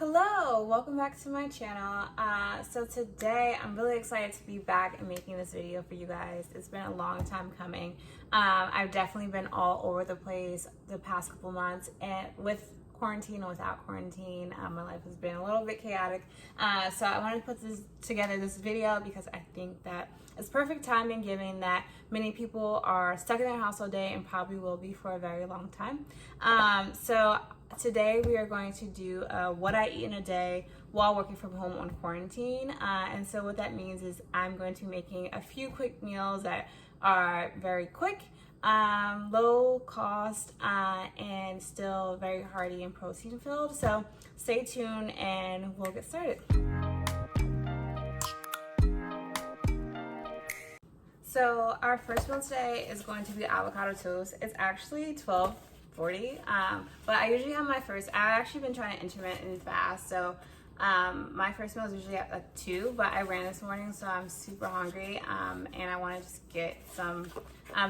Hello, welcome back to my channel. So today I'm really excited to be back and making this video for you guys. It's been a long time coming. I've definitely been all over the place the past couple months, and with quarantine and without quarantine, my life has been a little bit chaotic. So I wanted to put together this video because I think that it's perfect timing given that many people are stuck in their house all day and probably will be for a very long time. So today we are going to do what I eat in a day while working from home on quarantine. And so what that means is I'm going to be making a few quick meals that are very quick, low cost, and still very hearty and protein filled. So stay tuned and we'll get started. So our first meal today is going to be avocado toast. It's actually 12:40, but I usually have I've actually been trying to intermittent fast, so my first meal is usually at like 2, but I ran this morning, so I'm super hungry, and I want to just get some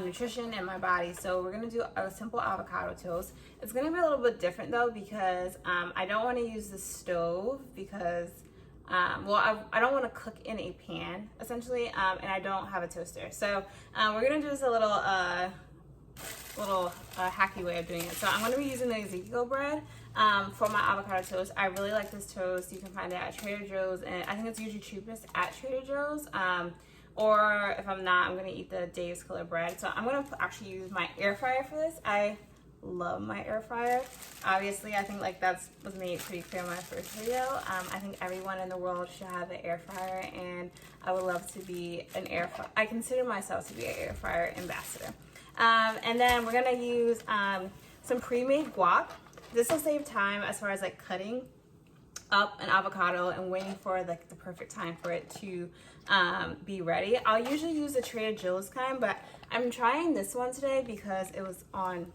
nutrition in my body. So we're gonna do a simple avocado toast. It's gonna be a little bit different though, because I don't want to use the stove because I don't want to cook in a pan essentially, and I don't have a toaster. So we're gonna do this a little hacky way of doing it. So I'm going to be using the Ezekiel bread for my avocado toast. I really like this toast. You can find it at Trader Joe's, and I think it's usually cheapest at Trader Joe's. Or if I'm not, I'm going to eat the Dave's Killer bread. So I'm going to actually use my air fryer for this. I love my air fryer. Obviously, I think like was made pretty clear in my first video. I think everyone in the world should have an air fryer, and I would love to be an air fryer. I consider myself to be an air fryer ambassador. And then we're gonna use some pre-made guac. This will save time as far as like cutting up an avocado and waiting for like the perfect time for it to be ready. I'll usually use the Trader Joe's kind, but I'm trying this one today because it was on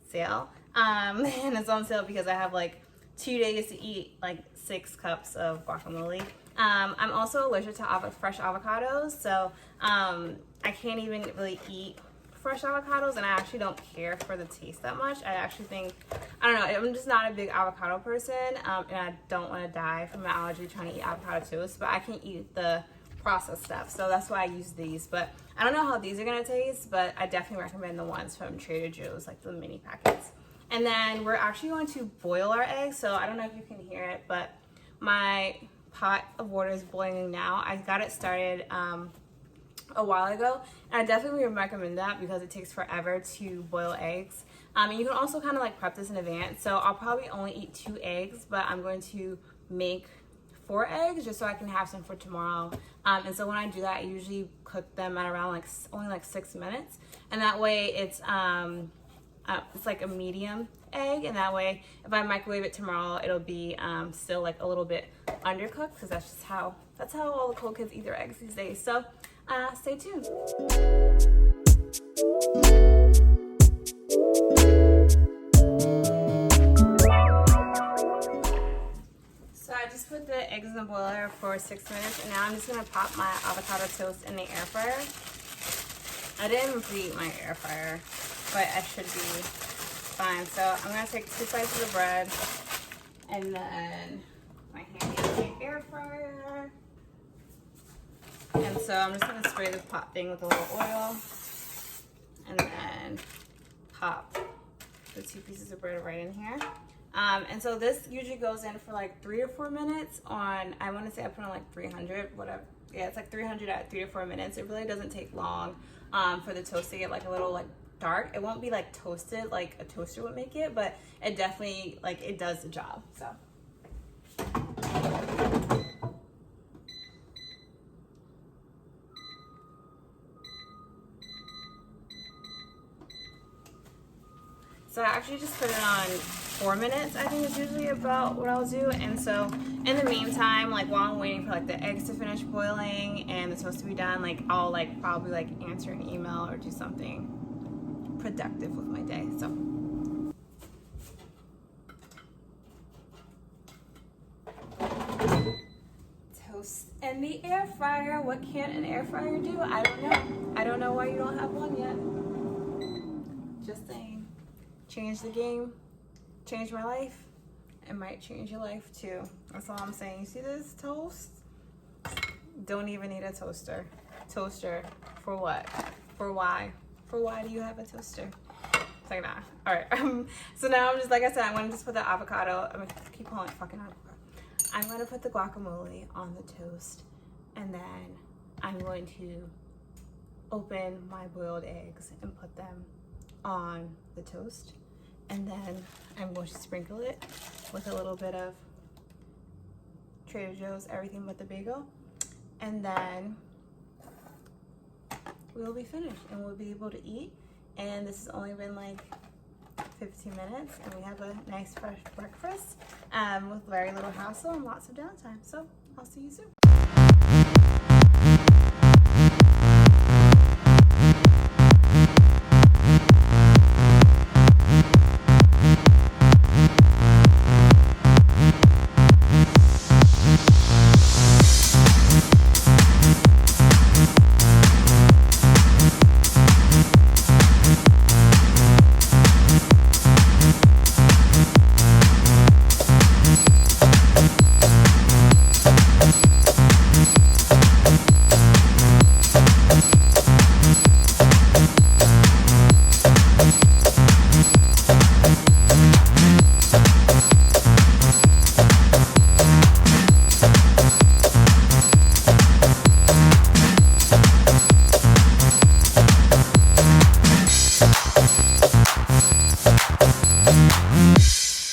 sale. And it's on sale because I have like 2 days to eat like 6 cups of guacamole. I'm also allergic to fresh avocados, so I can't even really eat fresh avocados, and I actually don't care for the taste that much. I actually think, I don't know, I'm just not a big avocado person, and I don't want to die from an allergy trying to eat avocado toast, but I can eat the processed stuff, so that's why I use these. But I don't know how these are going to taste, but I definitely recommend the ones from Trader Joe's, like the mini packets. And then we're actually going to boil our eggs, so I don't know if you can hear it, but my pot of water is boiling now. I got it started a while ago, and I definitely would recommend that because it takes forever to boil eggs. And you can also kind of like prep this in advance. So I'll probably only eat 2 eggs, but I'm going to make 4 eggs just so I can have some for tomorrow. And so when I do that, I usually cook them at around only like 6 minutes, and that way it's like a medium egg, and that way if I microwave it tomorrow, it'll be still like a little bit undercooked, because that's how all the cool kids eat their eggs these days. So stay tuned. So I just put the eggs in the boiler for 6 minutes, and now I'm just gonna pop my avocado toast in the air fryer. I didn't even preheat my air fryer, but I should be fine. So I'm gonna take 2 slices of bread, and then my handy air fryer. And so I'm just gonna spray this pot thing with a little oil, and then pop the 2 pieces of bread right in here. And so this usually goes in for like 3 or 4 minutes on, I want to say I put on like 300, whatever. Yeah, it's like 300 at 3 to 4 minutes. It really doesn't take long for the toast to get like a little like dark. It won't be like toasted like a toaster would make it, but it definitely like it does the job. So I actually just put it on 4 minutes, I think is usually about what I'll do. And so in the meantime, like while I'm waiting for like the eggs to finish boiling and the toast to be done, like I'll like probably like answer an email or do something productive with my day. So toast in the air fryer. What can an air fryer do? I don't know. I don't know why you don't have one yet. Just saying. Change the game, change my life, it might change your life too. That's all I'm saying. You see this toast? Don't even need a toaster. Toaster for what? For why? For why do you have a toaster? It's like, nah. All right. So now I'm just, like I said, I'm going to just put the avocado. I'm going to keep calling it fucking avocado. I'm going to put the guacamole on the toast. And then I'm going to open my boiled eggs and put them on the toast. And then I'm going to sprinkle it with a little bit of Trader Joe's Everything But the Bagel. And then we'll be finished and we'll be able to eat. And this has only been like 15 minutes and we have a nice fresh breakfast with very little hassle and lots of downtime. So I'll see you soon.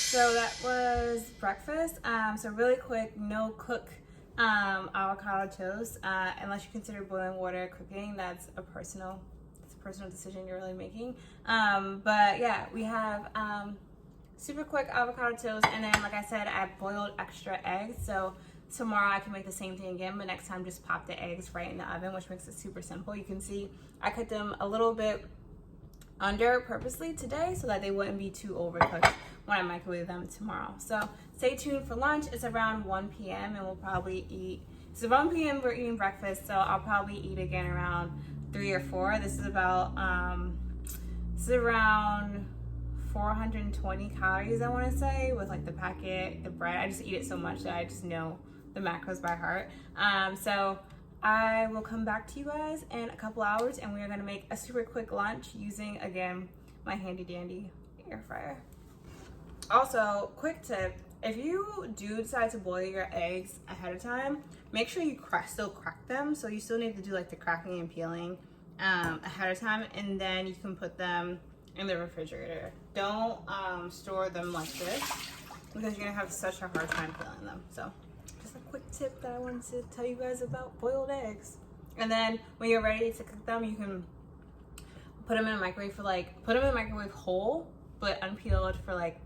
So that was breakfast. So really quick, no cook avocado toast. Unless you consider boiling water cooking, that's a personal decision you're really making. But yeah, we have super quick avocado toast, and then like I said, I boiled extra eggs. So tomorrow I can make the same thing again, but next time just pop the eggs right in the oven, which makes it super simple. You can see I cut them a little bit under purposely today so that they wouldn't be too overcooked when I microwave them tomorrow. So stay tuned for lunch. It's around 1 p.m. and we'll probably eat. So 1 p.m. we're eating breakfast, so I'll probably eat again around 3 or 4. This is about this is around 420 calories, I want to say, with like the packet, the bread. I just eat it so much that I just know the macros by heart. So I will come back to you guys in a couple hours and we are going to make a super quick lunch using, again, my handy dandy air fryer. Also, quick tip, if you do decide to boil your eggs ahead of time, make sure you still crack them. So you still need to do like the cracking and peeling ahead of time, and then you can put them in the refrigerator. Don't store them like this because you're going to have such a hard time peeling them. So just a quick tip that I wanted to tell you guys about boiled eggs. And then when you're ready to cook them, you can put them in a microwave for like, put them in the microwave whole, but unpeeled for like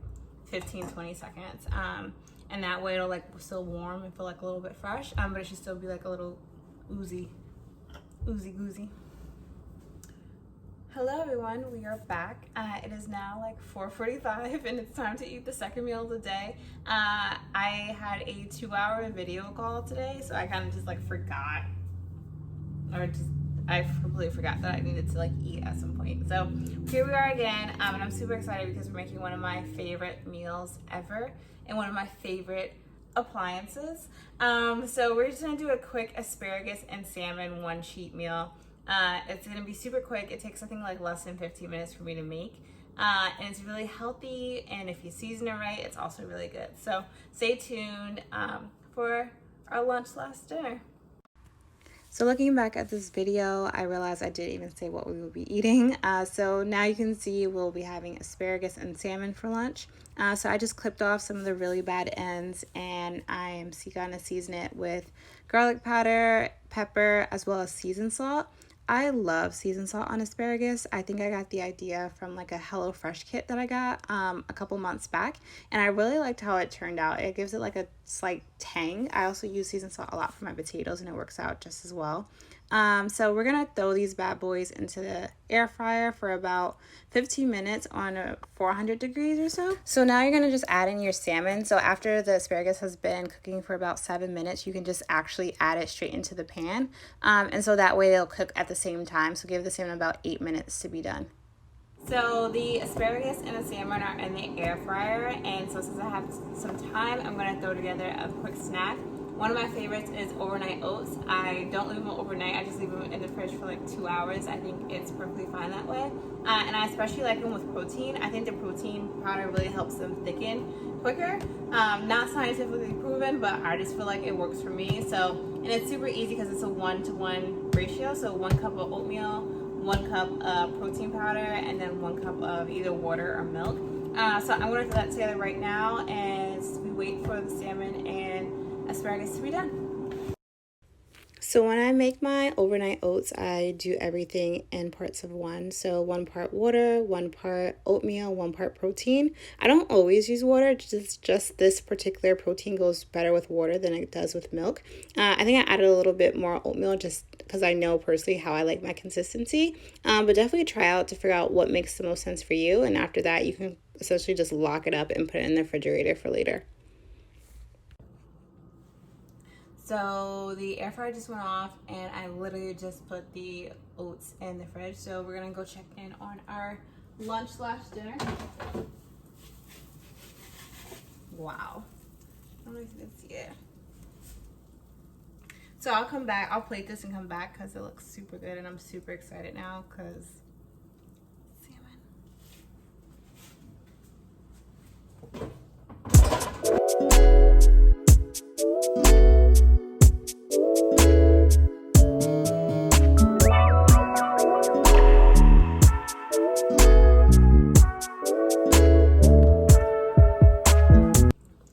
15-20 seconds. And that way it'll like still warm and feel like a little bit fresh, but it should still be like a little oozy goozy. Hello everyone, we are back. It is now like 4:45 and it's time to eat the second meal of the day. I had a 2-hour video call today, so I kind of just like forgot, or just I completely forgot that I needed to like eat at some point. So here we are again, and I'm super excited because we're making one of my favorite meals ever and one of my favorite appliances. So we're just gonna do a quick asparagus and salmon one sheet meal. It's gonna be super quick. It takes I think like less than 15 minutes for me to make. And it's really healthy, and if you season it right, it's also really good. So stay tuned for our lunch/dinner. So looking back at this video, I realized I didn't even say what we will be eating. So now you can see we'll be having asparagus and salmon for lunch. So I just clipped off some of the really bad ends, and I am gonna season it with garlic powder, pepper, as well as seasoned salt. I love seasoned salt on asparagus. I think I got the idea from like a HelloFresh kit that I got a couple months back, and I really liked how it turned out. It gives it like a slight tang. I also use seasoned salt a lot for my potatoes, and it works out just as well. So we're gonna throw these bad boys into the air fryer for about 15 minutes on 400 degrees or so. So now you're gonna just add in your salmon. So after the asparagus has been cooking for about 7 minutes, you can just actually add it straight into the pan. And so that way they'll cook at the same time. So give the salmon about 8 minutes to be done. So the asparagus and the salmon are in the air fryer, and so since I have some time, I'm gonna throw together a quick snack. One of my favorites is overnight oats. I don't leave them overnight, I just leave them in the fridge for like 2 hours. I think it's perfectly fine that way. And I especially like them with protein. I think the protein powder really helps them thicken quicker. Not scientifically proven, but I just feel like it works for me. So, and it's super easy because it's a 1-to-1 ratio. So 1 cup of oatmeal, 1 cup of protein powder, and then 1 cup of either water or milk. So I'm gonna throw that together right now as we wait for the salmon and asparagus to be done. So when I make my overnight oats, I do everything in parts of one. So 1 part water, 1 part oatmeal, 1 part protein. I don't always use water, just this particular protein goes better with water than it does with milk. I think I added a little bit more oatmeal just because I know personally how I like my consistency. But definitely try out to figure out what makes the most sense for you. And after that, you can essentially just lock it up and put it in the refrigerator for later. So the air fryer just went off and I literally just put the oats in the fridge. So we're gonna go check in on our lunch/dinner. Wow. I don't know if you can see it. So I'll come back, I'll plate this and come back because it looks super good and I'm super excited now because salmon.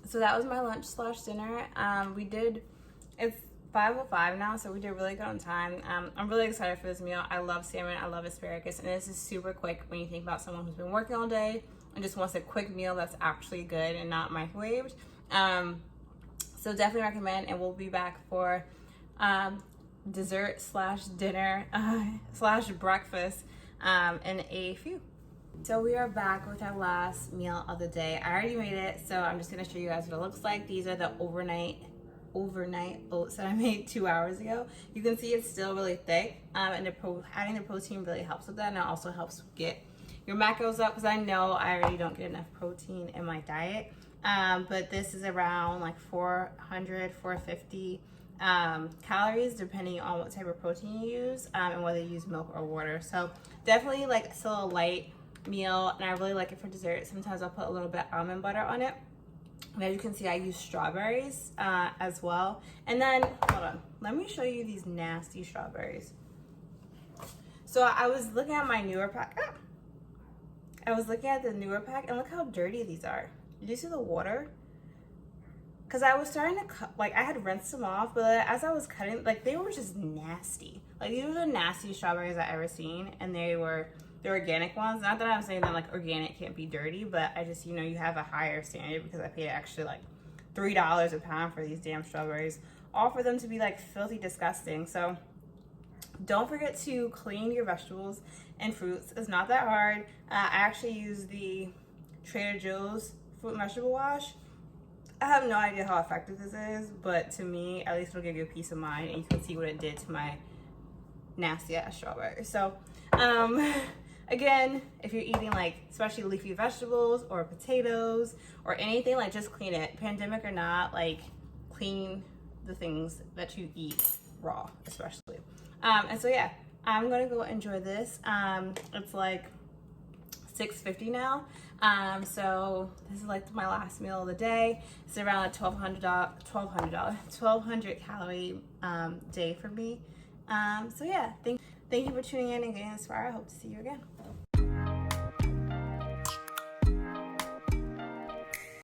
So that was my lunch/dinner. It's 5:05 now, so we did really good on time. I'm really excited for this meal. I love salmon, I love asparagus, and this is super quick when you think about someone who's been working all day and just wants a quick meal that's actually good and not microwaved. So definitely recommend, and we'll be back for dessert/dinner /breakfast in a few. So we are back with our last meal of the day. I already made it, so I'm just gonna show you guys what it looks like. These are the overnight oats that I made 2 hours ago. You can see it's still really thick, and adding the protein really helps with that, and it also helps get your macros up because I know I already don't get enough protein in my diet. But this is around like 450 calories depending on what type of protein you use, and whether you use milk or water. So definitely like still a light meal, and I really like it for dessert. Sometimes I'll put a little bit of almond butter on it. And as you can see, I use strawberries as well. And then, hold on, let me show you these nasty strawberries. So I was looking at my newer pack. I was looking at the newer pack, and look how dirty these are. Did you see the water? Because I was starting to cut, like I had rinsed them off, but as I was cutting, like they were just nasty. Like these were the nastiest strawberries I've ever seen, and they were the organic ones. Not that I'm saying that like organic can't be dirty, but I just, you have a higher standard because I paid actually like $3 a pound for these damn strawberries, all for them to be like filthy disgusting. So don't forget to clean your vegetables and fruits. It's not that hard. I actually use the Trader Joe's fruit and vegetable wash. I have no idea how effective this is, but to me, at least it'll give you a peace of mind, and you can see what it did to my nasty ass strawberries. So, again, if you're eating like especially leafy vegetables or potatoes or anything, like just clean it. Pandemic or not, like clean the things that you eat raw, especially. And so yeah, I'm gonna go enjoy this. It's like 6:50 now. So this is like my last meal of the day. It's around a 1200 calorie day for me. So yeah, thank you for tuning in and getting inspired. I hope to see you again.